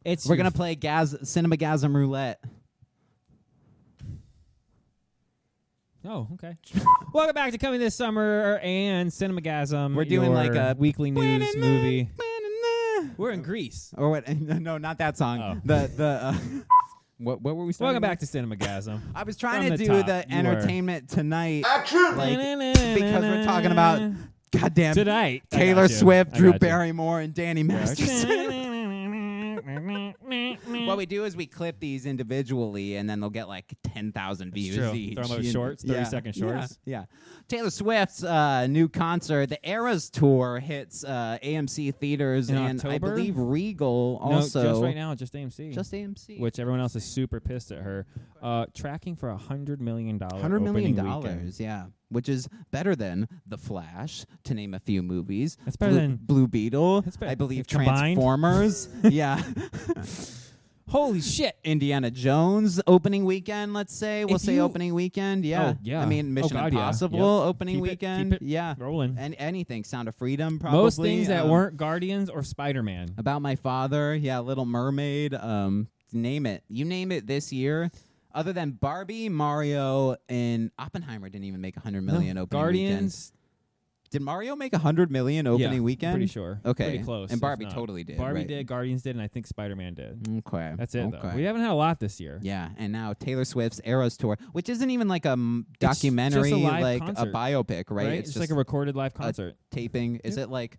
We're going to play Cinemagasm roulette. Oh, okay. Welcome back to Coming This Summer and Cinemagasm. We're doing like a weekly news movie. We're in Greece. Or what? No, not that song. Oh. What were we starting Welcome back to Cinemagasm. I was trying to do the entertainment tonight. Like, because we're talking about goddamn tonight. Taylor Swift, Drew Barrymore, and Danny Masterson. What we do is we clip these individually, and then they'll get like 10,000 views each. Throw them out shorts, 30-second shorts. Yeah. Taylor Swift's new concert, the Eras Tour, hits AMC theaters in and October? I believe Regal also. No, just right now, just AMC. Just AMC. Which everyone else is super pissed at her. Tracking for $100 million. $100 million, yeah. Which is better than The Flash, to name a few movies. That's better than Blue Beetle. I believe Transformers. Yeah. Holy shit. Indiana Jones opening weekend, let's say. We'll say opening weekend. Yeah. Oh, yeah. I mean, Mission Impossible opening weekend. Keep it rolling. And anything. Sound of Freedom, probably. Most things that weren't Guardians or Spider-Man. About My Father. Yeah, Little Mermaid. Name it. You name it this year. Other than Barbie, Mario, and Oppenheimer didn't even make $100 million opening Guardians. weekend. Did Mario make $100 million opening weekend? Pretty sure. Okay. Pretty close. And Barbie totally did. Barbie right? did, Guardians did, and I think Spider-Man did. Okay. That's it, though. We haven't had a lot this year. Yeah, and now Taylor Swift's Eras Tour, which isn't even like a documentary, like concert, a biopic, right? It's just like a recorded live concert. Taping. Is it like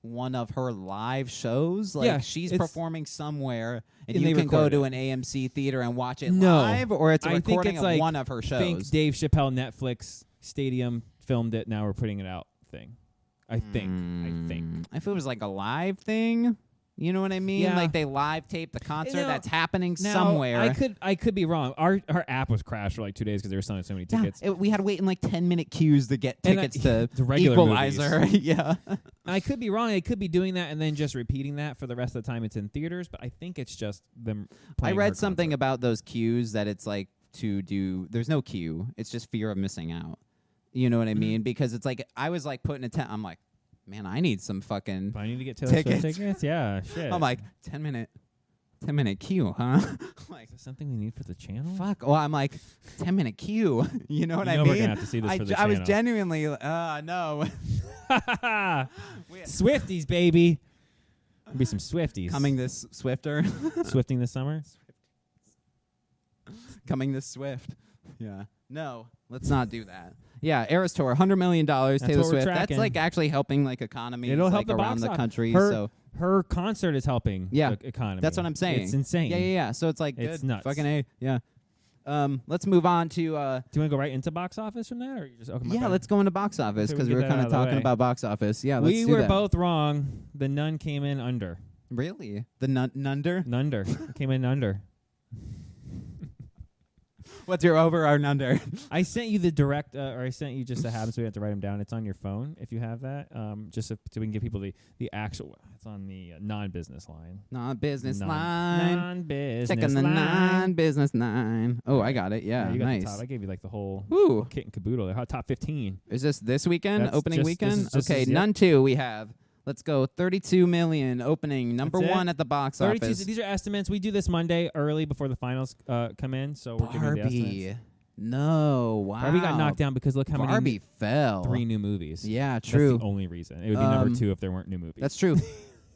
one of her live shows? Like she's performing somewhere, and you can go to an AMC theater and watch it live, or it's a recording of one of her shows? I think Dave Chappelle Netflix Stadium filmed it. Now we're putting it out thing. I think. If it was like a live thing, you know what I mean? Yeah. Like they live tape the concert that's happening now, somewhere. I could be wrong. Our app was crashed for like 2 days because they were selling so many tickets. We had to wait in like 10-minute queues to get tickets to the regular Equalizer. Yeah. I could be wrong. They could be doing that and then just repeating that for the rest of the time it's in theaters, but I think it's just them playing I read something about those queues that it's like to do. There's no queue. It's just fear of missing out. You know what I mean? Because it's like I was like putting I'm like, man, I need some fucking. I need to get Taylor Swift tickets. Yeah, shit. I'm like 10-minute queue, huh? Like, is this something we need for the channel? Fuck. Well, I'm like 10-minute queue. You know what I mean? We're gonna have to see this for the channel. I was genuinely no. Swifties, baby. There'll be some Swifties coming this swifter. Swifting this summer. Coming this swift. Yeah. No, let's not do that. Yeah, Eras Tour, $100 million. Taylor Swift. That's like actually helping like economies. It'll help around the country. Her concert is helping the economy. That's what I'm saying. It's insane. Yeah. So it's like it's good. Nuts. Fucking A. Yeah. Let's move on to. Do you want to go right into box office from that, or you just let's go into box office because we were kind of talking about box office. Yeah, let's we do were that. both wrong. The Nun came in under. Really? The Nunder? Nunder came in under. What's your over or under? I sent you the direct, or I sent you just a habit, so we have to write them down. It's on your phone if you have that, just so we can give people the actual. It's on the non-business line. Non-business line. Non-business Checking the non-business line. Oh, I got it. Yeah, you got nice. The top. I gave you like the whole kit and caboodle. They're top 15. Is this weekend? Opening weekend? Okay, yep. Nun 2 we have. Let's go. 32 million opening. Number one at the box office. These are estimates. We do this Monday early before the finals come in, so we're giving the estimates. No, wow. Barbie got knocked down because look how many. Barbie fell. 3 new movies. Yeah, true. That's the only reason. It would be number 2 if there weren't new movies. That's true.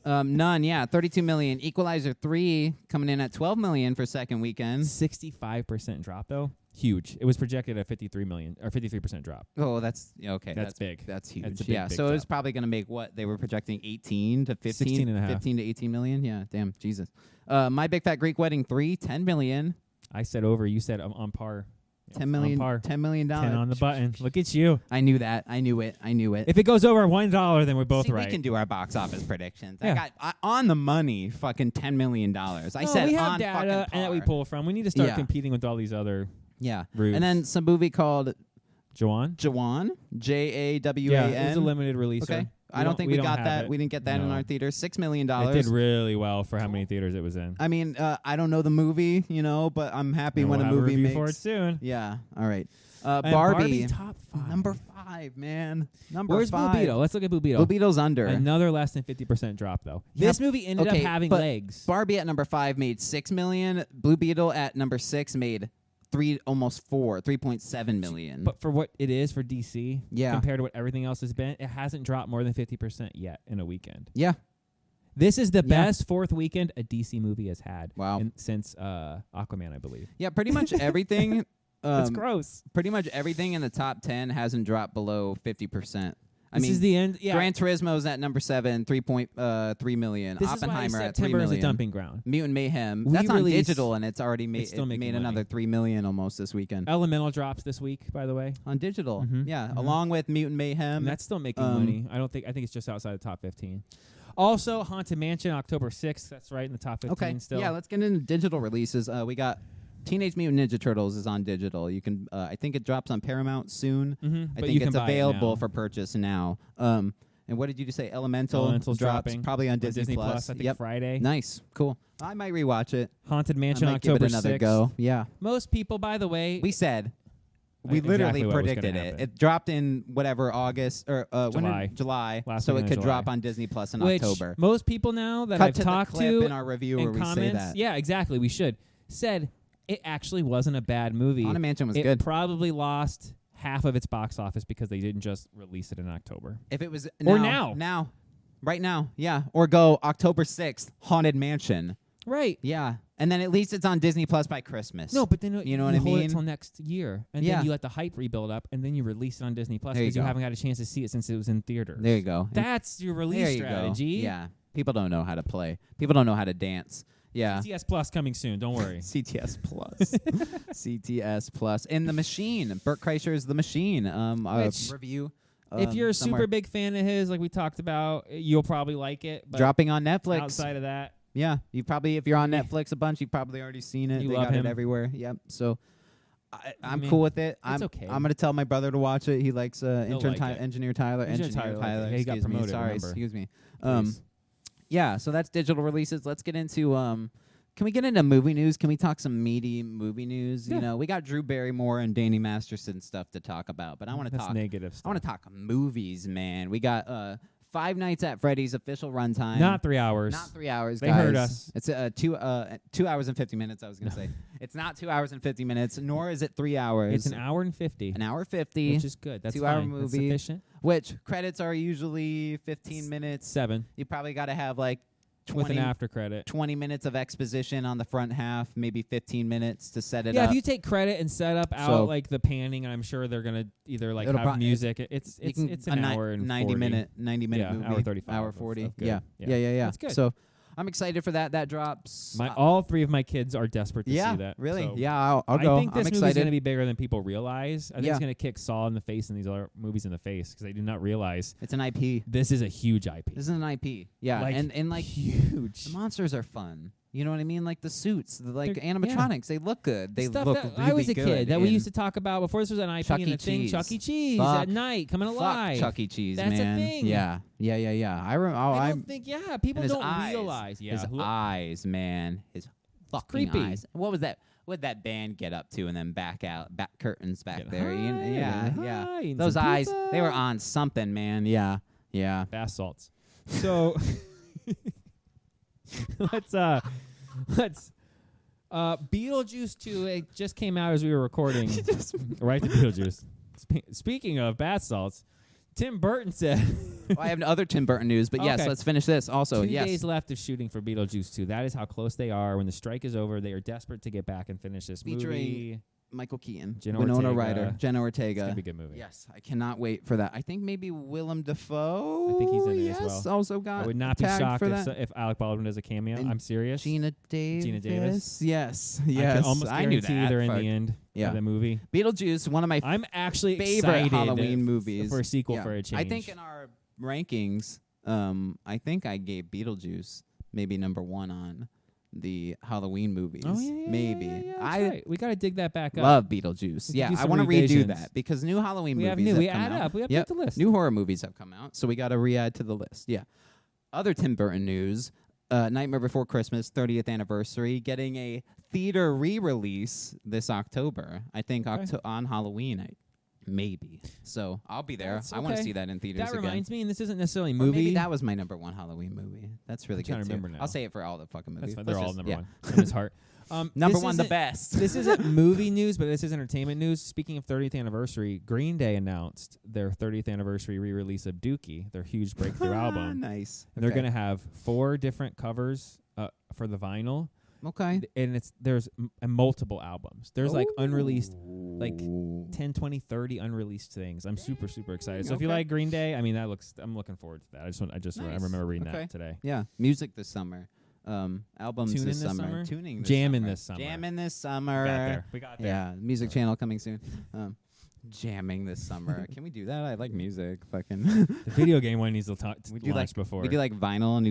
None, 32 million. Equalizer 3 coming in at 12 million for second weekend. 65% drop though. Huge. It was projected at 53 million or 53% drop. Oh, that's okay. That's big. That's huge. That's big so it was drop. probably going to make what they were projecting 18 to 15, 16 and a half. 15 to 18 million. Yeah, damn, Jesus. My Big Fat Greek Wedding 3, 10 million. I said over. You said on par. 10 million. On par. $10 million. 10 on the button. Look at you. I knew that. I knew it. If it goes over $1, then we're both right. We can do our box office predictions. Yeah. I got on the money. Fucking $10 million. I said we have on data fucking par. and that we pull from. We need to start competing with all these other. Yeah. Routes. And then some movie called Jawan. Jawan. Jawan. Yeah, it was a limited release. I don't think we got that. We didn't get that in our theaters. $6 million. It did really well for how many theaters it was in. I mean, I don't know the movie, but I'm happy when a movie makes. For it soon. Yeah. All right. Barbie top 5. Number 5, man. Where's 5. Blue Beetle? Let's look at Blue Beetle. Blue Beetle's under. Another less than 50% drop though. This movie ended up having legs. Barbie at number 5 made $6 million. Blue Beetle at number 6 made almost 3.7 million. But for what it is for DC, compared to what everything else has been, it hasn't dropped more than 50% yet in a weekend. Yeah. This is the best 4th weekend a DC movie has had. Wow. Since Aquaman, I believe. Yeah, pretty much everything. That's gross. Pretty much everything in the top 10 hasn't dropped below 50%. This is the end. Yeah. Gran Turismo's at number 7, 3.3 million. This Oppenheimer is why at 3 million. is a dumping ground. Mutant Mayhem. That's on digital, and it's already made another 3 million almost this weekend. Elemental drops this week, by the way. On digital. Along with Mutant Mayhem. And that's still making money. I think it's just outside the top 15. Also, Haunted Mansion, October 6th. That's right in the top 15 still. Yeah, let's get into digital releases. We got Teenage Mutant Ninja Turtles is on digital. You can, I think it drops on Paramount soon. I think it's available for purchase now. And what did you just say? Elemental's drops probably on Disney Plus. I think Friday. Nice, cool. I might rewatch it. Haunted Mansion, October 6th. Give it another go. Yeah. Most people, by the way, we literally predicted it. It dropped in August or July, so it could drop on Disney Plus in October. Most people now that I've talked to in our review where we say that. Yeah, exactly. We said it actually wasn't a bad movie. Haunted Mansion was good. It probably lost half of its box office because they didn't just release it in October. If it was right now, yeah, or go October 6th, Haunted Mansion. Right. Yeah. And then at least it's on Disney Plus by Christmas. No, but then you know what I mean? Hold it till next year, and then you let the hype rebuild up, and then you release it on Disney Plus because you haven't had a chance to see it since it was in theater. There you go. That's your release strategy. Yeah. People don't know how to play. People don't know how to dance. Yeah. CTS Plus coming soon. Don't worry. CTS Plus. CTS Plus. And The Machine. Burt Kreischer's The Machine. Review. If you're a super big fan of his, like we talked about, you'll probably like it. But dropping on Netflix. Outside of that. Yeah. If you're on Netflix a bunch, you've probably already seen it. They got it everywhere. Yep. So I'm cool with it. It's okay. I'm going to tell my brother to watch it. He likes Engineer Tyler. He got promoted. Sorry. Excuse me. Yeah, so that's digital releases. Let's get into can we get into movie news? Can we talk some meaty movie news? Yeah. We got Drew Barrymore and Danny Masterson stuff to talk about, but I want to talk negative stuff. I want to talk movies, man. We got Five Nights at Freddy's official runtime. Not 3 hours. Not 3 hours, They guys. heard us. It's 2 hours and 50 minutes, I was going to say. It's not 2 hours and 50 minutes, nor is it 3 hours. It's an hour and 50. An hour 50. Which is good. That's 2 hour fine. movie. That's sufficient. Which credits are usually 15 minutes. 7. You probably got to have like 20, with an after credit. 20 minutes of exposition on the front half, maybe 15 minutes to set it up. Yeah, if you take credit and set up out like the panning, I'm sure they're going to either like have music. It's an hour and 90 minute movie. Hour 35. Hour 40. Yeah. That's good. So I'm excited for that. That drops. All 3 of my kids are desperate to see that. Really? So yeah, I'll go. I think this movie's going to be bigger than people realize. I think it's going to kick Saw in the face and these other movies in the face because they do not realize it's an IP. This is a huge IP. This is an IP. Yeah, and like huge. The monsters are fun. You know what I mean? Like the suits, animatronics, they look good. They stuff look that really I was a good kid that we used to talk about before this was an IP Chuck and E. a thing. Cheese. Chuck E. Cheese Fuck. at night coming alive. Chuck E. Cheese, That's man. a thing. Yeah. I don't think. Yeah, people don't realize. Yeah, his eyes, man. His fucking eyes. What was that? What did that band get up to and then back curtains back there? Yeah. Those eyes, they were on something, man. Yeah. Bath salts. So let's Beetlejuice 2, it just came out as we were recording. Right to Beetlejuice. Speaking of bath salts, Tim Burton said I have other Tim Burton news, but yes, let's finish this also. 2 days left of shooting for Beetlejuice 2. That is how close they are. When the strike is over, they are desperate to get back and finish this movie. Michael Keaton, Winona Ryder, Jenna Ortega. It's going to be a good movie. Yes, I cannot wait for that. I think maybe Willem Dafoe. I think he's in it as well. Also got I would not be shocked if Alec Baldwin does a cameo. I'm serious. Gina Davis. Yes. I can almost guarantee they're in the end of the movie. Beetlejuice, one of my favorite Halloween movies. For a sequel for a change. I think in our rankings, I think I gave Beetlejuice maybe number 1 on the Halloween movies. Oh, yeah, maybe. Right. We got to dig that back up. Love Beetlejuice. Yeah, I want to redo that because new Halloween movies have come out. We update the list. New horror movies have come out, so we got to re-add to the list. Yeah. Other Tim Burton news, Nightmare Before Christmas, 30th anniversary, getting a theater re-release this October. I think on Halloween, maybe. So I'll be there. I want to see that in theaters again. That reminds me, and this isn't necessarily a or movie. Maybe that was my number one Halloween movie. That's really good, I'm trying to remember now. I'll say it for all the fucking movies. They're all number one in his heart. Number one, the best. This isn't movie news, but this is entertainment news. Speaking of 30th anniversary, Green Day announced their 30th anniversary re-release of Dookie, their huge breakthrough album. Nice. And they're going to have 4 different covers for the vinyl. Okay. And there's multiple albums. There's like unreleased, like 10, 20, 30 unreleased things. I'm super, super excited. So if you like Green Day, I mean, I'm looking forward to that. I remember reading that today. Yeah. Music this summer. Albums this summer. Tuning this Jamming summer. this summer. Jamming this summer. We got there. Yeah. Music channel coming soon. Jamming this summer. Can we do that? I like music. Fucking. The video game one needs to launch before. We do like new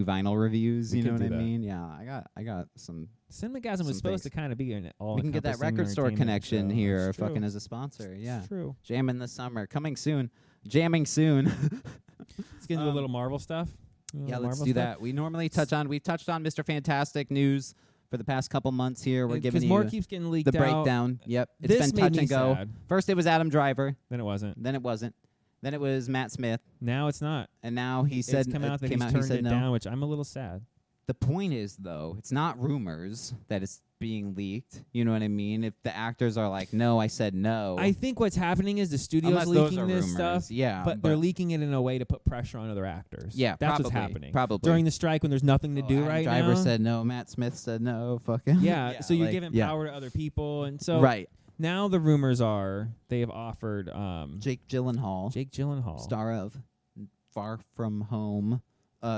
vinyl reviews. You know what I mean? Yeah. I got some. Cinemagasm was supposed to kind of be in all. We can get that record store connection here, fucking as a sponsor. Yeah. It's true. Jamming this summer. Coming soon. Jamming soon. Let's get into a little Marvel stuff. Yeah, let's do that. We've touched on Mr. Fantastic news for the past couple months here. We're giving you more keeps getting leaked the breakdown. Yep. It's this been touch and go. Sad. First it was Adam Driver. Then it wasn't. Then it was Matt Smith. Now it's not. And now he said it's come out that he's turned it down, which I'm a little sad. The point is, though, it's not rumors that it's being leaked. You know what I mean? If the actors are like, no, I said no. I think what's happening is the studio's leaking this stuff. Yeah. But they're leaking it in a way to put pressure on other actors. Yeah, that's what's happening. Probably. During the strike when there's nothing to do right Driver now. said no. Matt Smith said no. Fucking. Yeah, so you're giving power to other people. And so now the rumors are they have offered Jake Gyllenhaal. Star of Far From Home.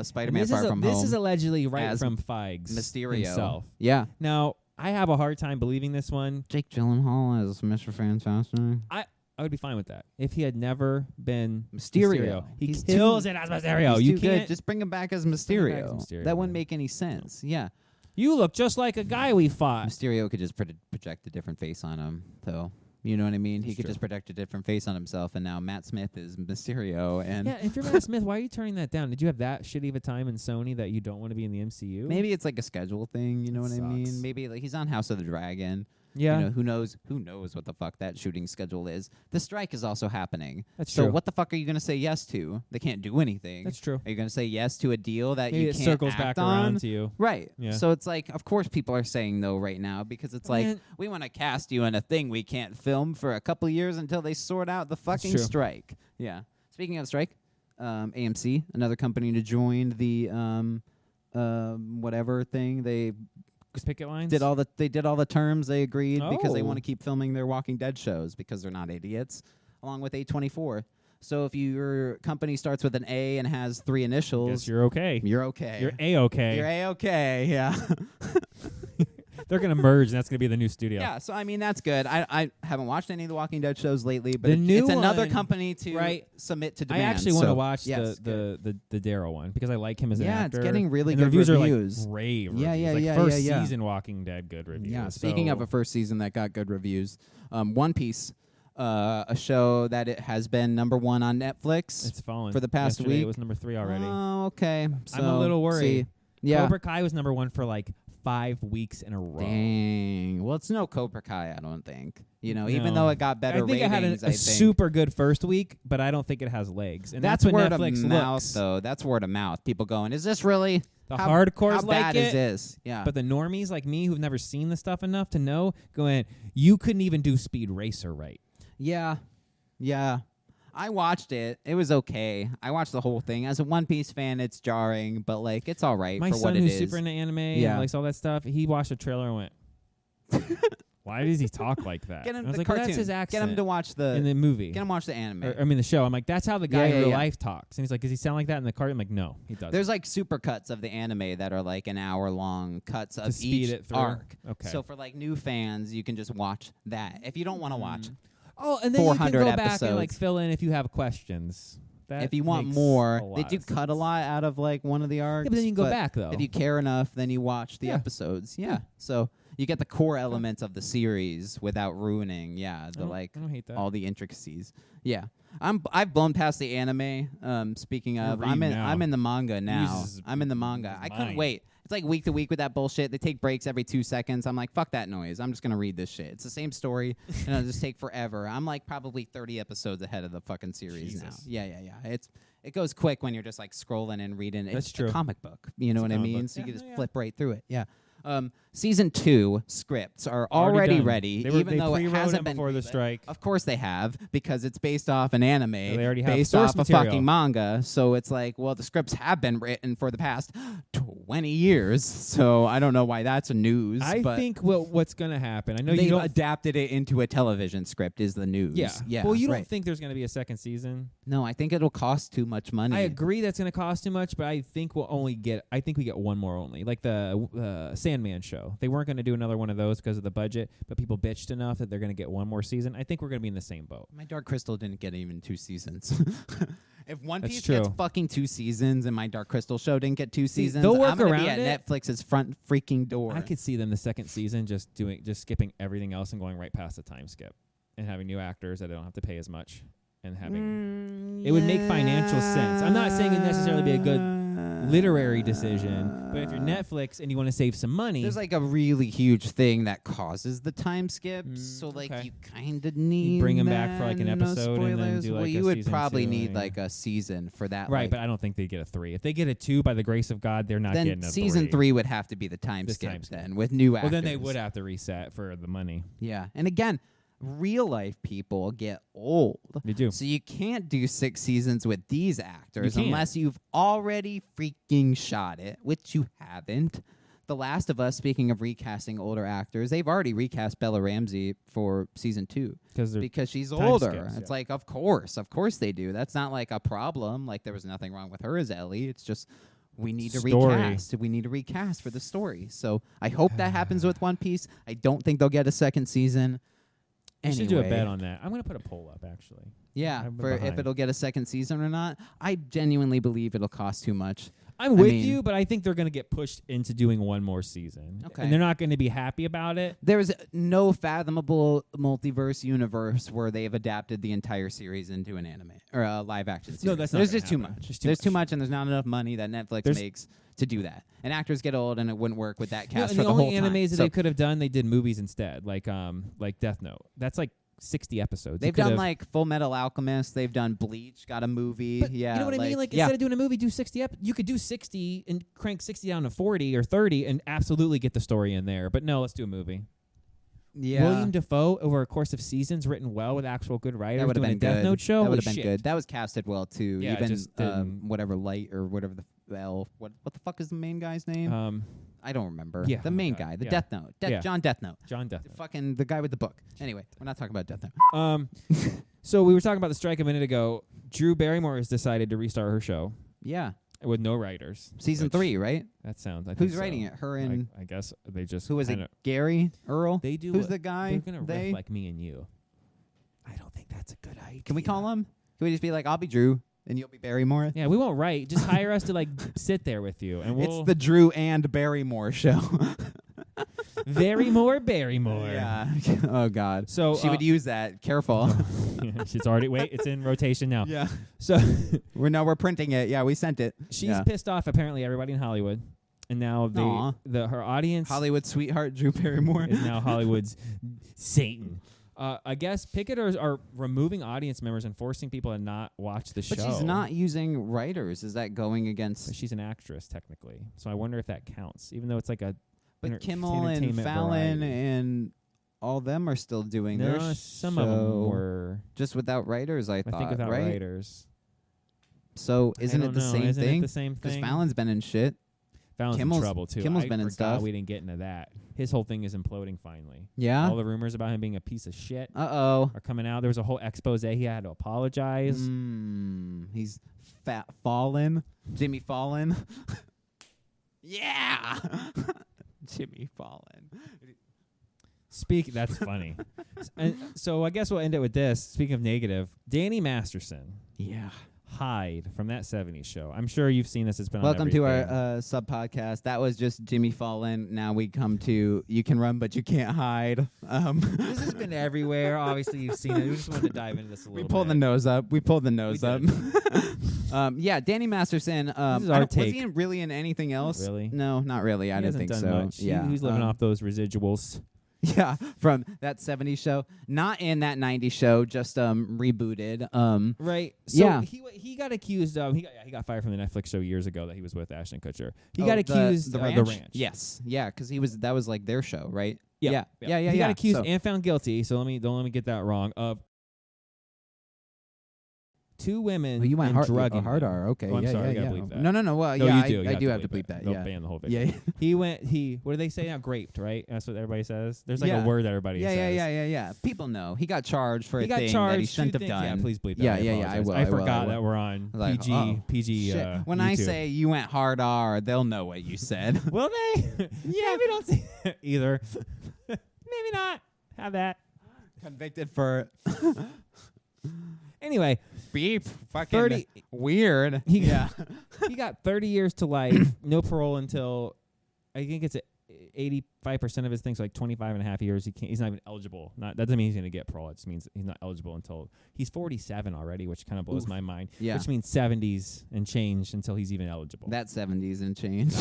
Spider-Man Far From Home. This is allegedly from Feige's Mysterio himself. Yeah. Now, I have a hard time believing this one. Jake Gyllenhaal as Mr. Fantastic. I would be fine with that if he had never been Mysterio. He kills it as Mysterio. You can't just bring him back as Mysterio. That wouldn't make any sense. Yeah. You look just like a guy we fought. Mysterio could just project a different face on him, though. You know what I mean? He could just project a different face on himself, and now Matt Smith is Mysterio. And yeah, if you're Matt Smith, why are you turning that down? Did you have that shitty of a time in Sony that you don't want to be in the MCU? Maybe it's like a schedule thing. You know what I mean? Maybe like he's on House of the Dragon. Yeah. You know, who knows what the fuck that shooting schedule is. The strike is also happening. That's true. So what the fuck are you going to say yes to? They can't do anything. That's true. Are you going to say yes to a deal that maybe you it can't circles act back on? around to you. Right. Yeah. So it's like, of course people are saying no right now because it's like, we want to cast you in a thing we can't film for a couple years until they sort out the fucking strike. Yeah. Speaking of strike, AMC, another company to join the whatever thing. They picket lines? They did all the terms they agreed because they want to keep filming their Walking Dead shows because they're not idiots, along with A24. So if your company starts with an A and has 3 initials, guess you're okay. You're okay. You're A-okay. You're A-okay, yeah. They're going to merge, and that's going to be the new studio. Yeah, so I mean, that's good. I haven't watched any of the Walking Dead shows lately, but it's another company to submit to demand. I actually want to watch the Daryl one because I like him as an actor. Yeah, it's getting really and good reviews. Reviews are like rave reviews. Yeah. First season Walking Dead, good reviews. Yeah, speaking of a first season that got good reviews, One Piece, a show that it has been number 1 on Netflix. It's fallen for the past Yesterday week. It was number 3 already. Oh, okay. So, I'm a little worried. Yeah. Cobra Kai was number 1 for like 5 weeks in a row. Dang. Well, it's no Cobra Kai, I don't think. You know, even though it got better ratings, I think it had a super good first week, but I don't think it has legs. And that's what word Netflix of mouth, looks. though. That's word of mouth. People going, is this really? The hardcores how like bad it, is this? Yeah. But the normies like me who've never seen the stuff enough to know, going, you couldn't even do Speed Racer right. Yeah. Yeah. I watched it. It was okay. I watched the whole thing. As a One Piece fan, it's jarring, but like it's all right for what it is. My son, who's super into anime and likes all that stuff, he watched the trailer and went, "Why does he talk like that?" Get him I was the like, cartoon. That's his accent. Get him to watch the in the movie. Get him to watch the anime. I mean the show. I'm like, that's how the guy in real life talks. And he's like, does he sound like that in the cartoon? I'm like, no, he doesn't. There's like super cuts of the anime that are like an hour-long cuts of each arc. Okay. So for like new fans, you can just watch that. If you don't want to watch. Oh, and then you can go back episodes. and like fill in if you have questions. If you want more, they do cut a lot out of like one of the arcs. Yeah, but then you can go back though. If you care enough, then you watch the episodes. Yeah. So you get the core elements of the series without ruining. Yeah, the I don't hate that. all the intricacies. Yeah. I've blown past the anime. Speaking of, I'm in the manga now. I'm in the manga. I couldn't wait. It's like week to week with that bullshit. They take breaks every 2 seconds. I'm like, fuck that noise. I'm just gonna read this shit. It's the same story, and it'll just take forever. I'm like probably 30 episodes ahead of the fucking series now. Yeah. It goes quick when you're just like scrolling and reading. It's a comic book. You know what I mean? So you can just flip right through it. Yeah. Season 2 scripts are already ready, even though it hasn't been before the strike. Of course they have, because it's based off an anime, they already have based off a fucking manga. So it's like, well, the scripts have been written for the past 20 years. So I don't know why that's news. I think what's going to happen, I know they've adapted it into a television script is the news. Yeah. Well, you don't think there's going to be a second season? No, I think it'll cost too much money. I agree that's going to cost too much, but I think we get one more only, like the Sandman show. They weren't going to do another one of those because of the budget, but people bitched enough that they're going to get one more season. I think we're going to be in the same boat. My Dark Crystal didn't get even 2 seasons. If One Piece gets fucking 2 seasons and my Dark Crystal show didn't get 2 seasons, they'll work I'm going to be around at Netflix's front freaking door. I could see them the second season just skipping everything else and going right past the time skip and having new actors that I don't have to pay as much and having it would make financial sense. I'm not saying it necessarily be a good literary decision, but if you're Netflix and you want to save some money, there's like a really huge thing that causes the time skips, so like you kind of need bring them back for like an episode and then do like you would probably need like a season for that, right? But I don't think they get a 3. If they get a 2, by the grace of God, they're not getting a 3. Season 3 would have to be the time skip then with new actors. Well, then they would have to reset for the money. Yeah, and again, real life people get old. They do. So you can't do 6 seasons with these actors unless you've already freaking shot it, which you haven't. The Last of Us, speaking of recasting older actors, they've already recast Bella Ramsey for season 2 because she's older. It's like, of course they do. That's not like a problem. Like there was nothing wrong with her as Ellie. It's just we need to recast. We need to recast for the story. So I hope that happens with One Piece. I don't think they'll get a second season. We should do a bet on that. I'm going to put a poll up, actually. Yeah, for if it'll get a second season or not. I genuinely believe it'll cost too much. I'm with you, but I think they're going to get pushed into doing one more season. Okay. And they're not going to be happy about it. There's no fathomable multiverse universe where they've adapted the entire series into an anime or a live-action series. No, that's not There's just happen. too much. There's too much, and there's not enough money that Netflix makes to do that. And actors get old, and it wouldn't work with that cast for the whole time. The only animes that they could have done, they did movies instead, like Death Note. That's like 60 episodes. They've done like Full Metal Alchemist. They've done Bleach. Got a movie. But you know what I mean? Like instead of doing a movie, do 60 you could do 60 and crank 60 down to 40 or 30 and absolutely get the story in there. But no, let's do a movie. Yeah. William Dafoe over a course of seasons, written well with actual good writers. That would have been a Death Note show. That would have been good. That was casted well too. Yeah, even whatever Light or whatever the L. What the fuck is the main guy's name? I don't remember. Yeah, the main guy, the Death Note, John Death Note. John Death Note. Fucking the guy with the book. Anyway, we're not talking about Death Note. So we were talking about the strike a minute ago. Drew Barrymore has decided to restart her show. Yeah. With no writers. Season 3, right? That sounds. Who's writing it? Her and I guess they just. Who was it? Gary Earl. They do. Who's the guy? They're gonna riff like me and you. I don't think that's a good idea. Can we call him? Can we just be like, I'll be Drew. And you'll be Barrymore? Yeah, we won't write. Just hire us to like sit there with you, and it's the Drew and Barrymore show. Barrymore. Yeah. Oh God. So she would use that. Careful. She's already it's in rotation now. Yeah. So we're printing it. Yeah, we sent it. She's pissed off apparently everybody in Hollywood, and now her audience, Hollywood sweetheart Drew Barrymore, is now Hollywood's Satan. I guess picketers are removing audience members and forcing people to not watch the show. But she's not using writers. Is that going against? But she's an actress technically, so I wonder if that counts. Even though it's like a. But Kimmel and Fallon and all them are still doing their show. Some of them were just without writers. I thought, think without right? writers. So isn't it the same thing? The same thing? Because Fallon's been in shit. Fallon's in trouble too. Kimmel's been in stuff. We didn't get into that. His whole thing is imploding finally. Yeah. All the rumors about him being a piece of shit. are coming out. There was a whole expose. He had to apologize. He's Fallon. Jimmy Fallon. Yeah. Jimmy Fallon. That's funny. So I guess we'll end it with this. Speaking of negative, Danny Masterson. Yeah. hide from that 70s show? I'm sure you've seen this. It's been Welcome on to our sub podcast. That was just Jimmy Fallon. Now we come to You Can Run But You Can't Hide. This has been everywhere. Obviously, you've seen it. We just wanted to dive into this a little bit. We pulled the nose up. Yeah, Danny Masterson. This is our take. Was he really in anything else? Really? No, not really. I didn't think so. Much. Yeah, he's living off those residuals. Yeah, from that 70s show. Not in that 90s show, just rebooted. Right. So he got accused of he got fired from the Netflix show years ago that he was with Ashton Kutcher. He got accused the of the ranch. Yes. Yeah, cuz that was like their show, right? Yeah. He got accused and found guilty, so don't let me get that wrong, of 2 women you went drugging. Hard R. Okay. I'm sorry, yeah. I gotta bleep that. No. Well, no, yeah, you I do have to to bleep that. They'll Yeah. ban the whole video. Yeah. He what do they say now? Graped, right? That's what everybody says. There's like a word that everybody says. Yeah. People know. He got charged for a thing that he shouldn't have done. Yeah, please bleep that. Yeah, I will. I forgot that we're on PG. When YouTube. I say you went hard R, they'll know what you said. Will they? Yeah, we don't see it either. Maybe not. Have that. Convicted for... Anyway, beep, fucking 30, weird. He got 30 years to life, no parole until I think it's 85% of his things, like 25 and a half years. He's not even eligible. That doesn't mean he's going to get parole. It just means he's not eligible until he's 47 already, which kind of blows my mind. Yeah. Which means 70s and change until he's even eligible. That 70s and change.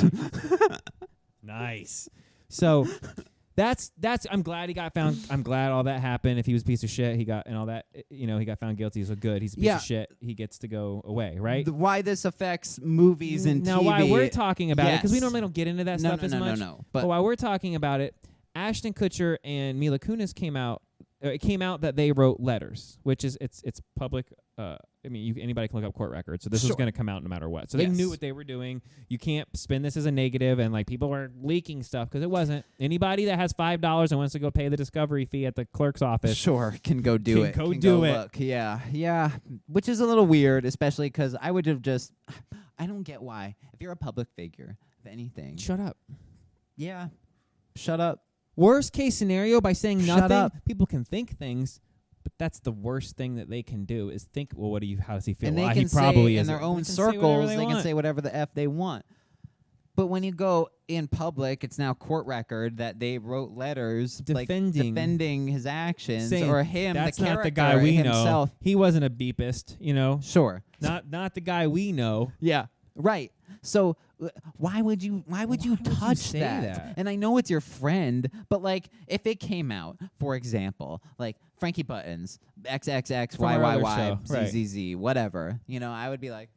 Nice. So. That's. I'm glad he got found. I'm glad all that happened. If he was a piece of shit, he got found guilty. So good. He's a piece of shit. He gets to go away, right? Why this affects movies and now, TV. why we're talking about it, because we normally don't get into that stuff as much. No. But why we're talking about it, Ashton Kutcher and Mila Kunis came out. It came out that they wrote letters, which is it's public. I mean, anybody can look up court records. So this is going to come out no matter what. So they knew what they were doing. You can't spin this as a negative and like people were leaking stuff because it wasn't. Anybody that has $5 and wants to go pay the discovery fee at the clerk's office, can go do it. Can go look. Yeah. Which is a little weird, especially because I would have just. I don't get why. If you're a public figure, if anything, shut up. Yeah, shut up. Worst case scenario, by saying Shut nothing, up. people can think things. But that's the worst thing that they can do is think, well, how does he feel? And they can say in their own circles, they can say whatever the F they want. But when you go in public, it's now court record that they wrote letters defending his actions saying, or him, that's the character not the guy we himself. know. He wasn't a beepist, Sure. Not the guy we know. Yeah. Right. So why would you touch that? And I know it's your friend, but like if it came out, for example, like Frankie Buttons, XXX, YYY, ZZZ, whatever, I would be like,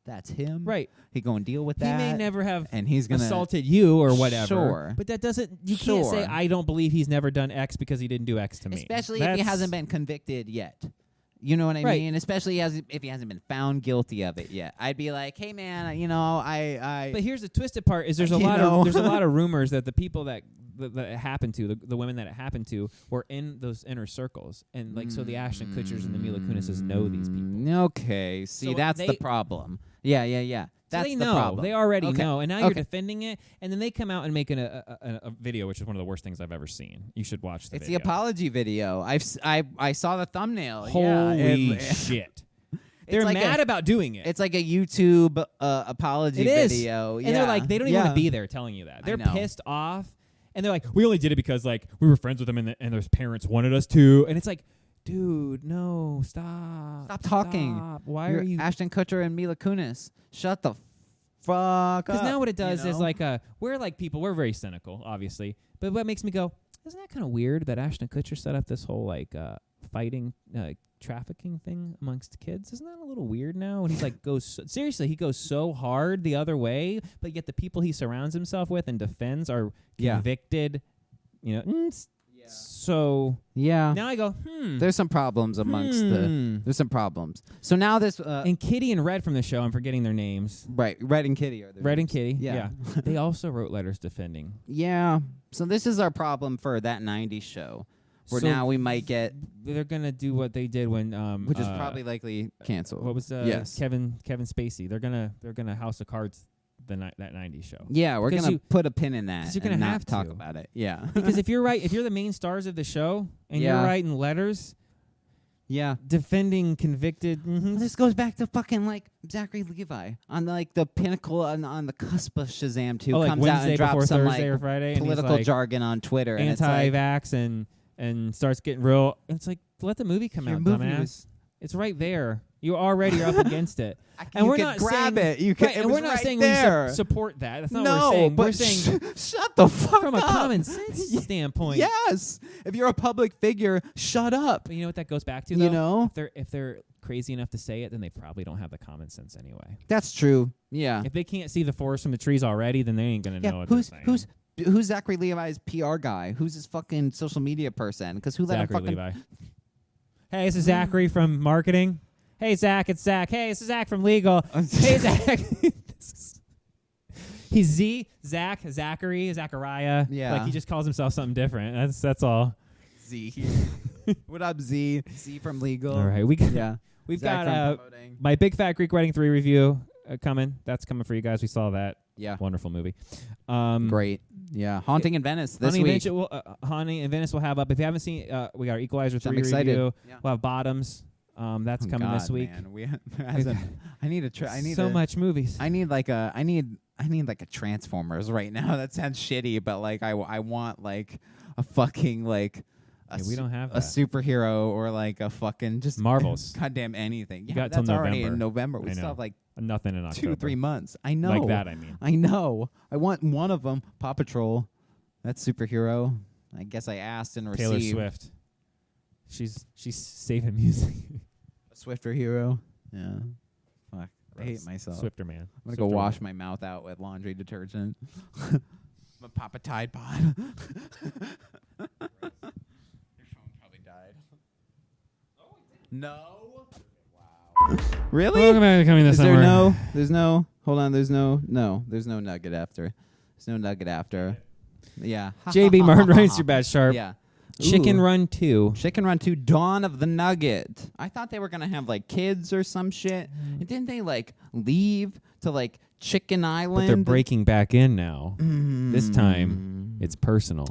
that's him. Right. He going to deal with that. He may never have and he's gonna assaulted you or whatever. Sure. But that doesn't, you can't say, I don't believe he's never done X because he didn't do X to me. Especially if he hasn't been convicted yet. You know what I mean? Especially if he hasn't been found guilty of it yet. I'd be like, hey, man, I But here's the twisted part is there's a lot of rumors that the people that it happened to, the women that it happened to, were in those inner circles. And like so the Ashton Kutchers and the Mila Kunises know these people. Okay. See, so that's the problem. Yeah. That's so they the know. problem. They already know. And now you're defending it. And then they come out and make a video, which is one of the worst things I've ever seen. You should watch the video. It's the apology video. I saw the thumbnail. Holy shit. They're like mad about doing it. It's like a YouTube apology video. And they're like, they don't even want to be there telling you that. They're pissed off. And they're like, we only did it because like we were friends with them and their parents wanted us to. And it's like, dude, no, stop. Stop talking. Stop. Why are you... Ashton Kutcher and Mila Kunis. Shut the fuck up. Because now what it does is like, we're like people, we're very cynical, obviously. But what makes me go, isn't that kind of weird that Ashton Kutcher set up this whole like fighting, trafficking thing amongst kids? Isn't that a little weird now? And he's like, seriously, he goes so hard the other way, but yet the people he surrounds himself with and defends are convicted, So now I go, There's some problems amongst there's some problems. So now this and Kitty and Red from the show, I'm forgetting their names. Right, Red and Kitty are Red and Kitty. Yeah. They also wrote letters defending. Yeah. So this is our problem for that 90s show. Where now we might get... They're going to do what they did when... which is probably likely canceled. What was Kevin Spacey? They're gonna House of Cards that 90s show. Yeah, we're going to put a pin in that. Because you're going to have to talk about it. Yeah. Because if you're the main stars of the show and you're writing letters, defending convicted. This goes back to fucking like Zachary Levi on like the pinnacle on the cusp of Shazam 2 comes Wednesday out and drops some Thursday like or Friday, political and he's jargon on Twitter, anti-vax and starts getting real. It's like, let the movie come out, dumbass. It's right there. You already are up against it. And we're not grab saying, it. You can. Right, and we're not right saying there. we support that. That's not what we're saying. But we're saying shut the fuck from up. a common sense standpoint. Yes. If you're a public figure, shut up. But you know what that goes back to, though? You know? If they're crazy enough to say it, then they probably don't have the common sense anyway. That's true. Yeah. If they can't see the forest from the trees already, then they ain't going to know what they're saying. Who's Zachary Levi's PR guy? Who's his fucking social media person? Because who let him fucking... Levi. Hey, this is Zachary from marketing. Hey, Zach, it's Zach. Hey, this is Zach from legal. Hey, Zach. He's Zachary, Zachariah. Yeah. Like, he just calls himself something different. That's all. Z. What up, Z? Z from legal. All right. We've got my Big Fat Greek Wedding 3 review coming. That's coming for you guys. We saw that. Yeah. Wonderful movie. Great. Yeah. Haunting in Venice this week. Haunting in Venice will have up. If you haven't seen we got our Equalizer 3 review. Yeah. We'll have Bottoms. That's coming this week. Man. I need so much movies. I need like a Transformers right now. That sounds shitty, but like I want like a fucking like we don't have a superhero or like a fucking just Marvels. Goddamn anything. You got that's till already in November. We still have like nothing in October. 2-3 months. I know. Like that, I mean. I know. I want one of them. Paw Patrol. That's superhero. I guess I asked and received. Taylor Swift. She's saving music. A Swifter hero. Yeah. Fuck. Gross. I hate myself. Swifter man. I'm gonna go wash my mouth out with laundry detergent. I'm gonna pop a Tide Pod. Your phone probably died. No. Wow. Really? Welcome back to Coming This Summer. There's no. Hold on. There's no nugget after. There's no nugget after. Yeah. JB Martin writes your bad sharp. Yeah. Chicken Run 2. Chicken Run 2, Dawn of the Nugget. I thought they were going to have, like, kids or some shit. And didn't they, like, leave to, like, Chicken Island? But they're breaking back in now. This time, it's personal.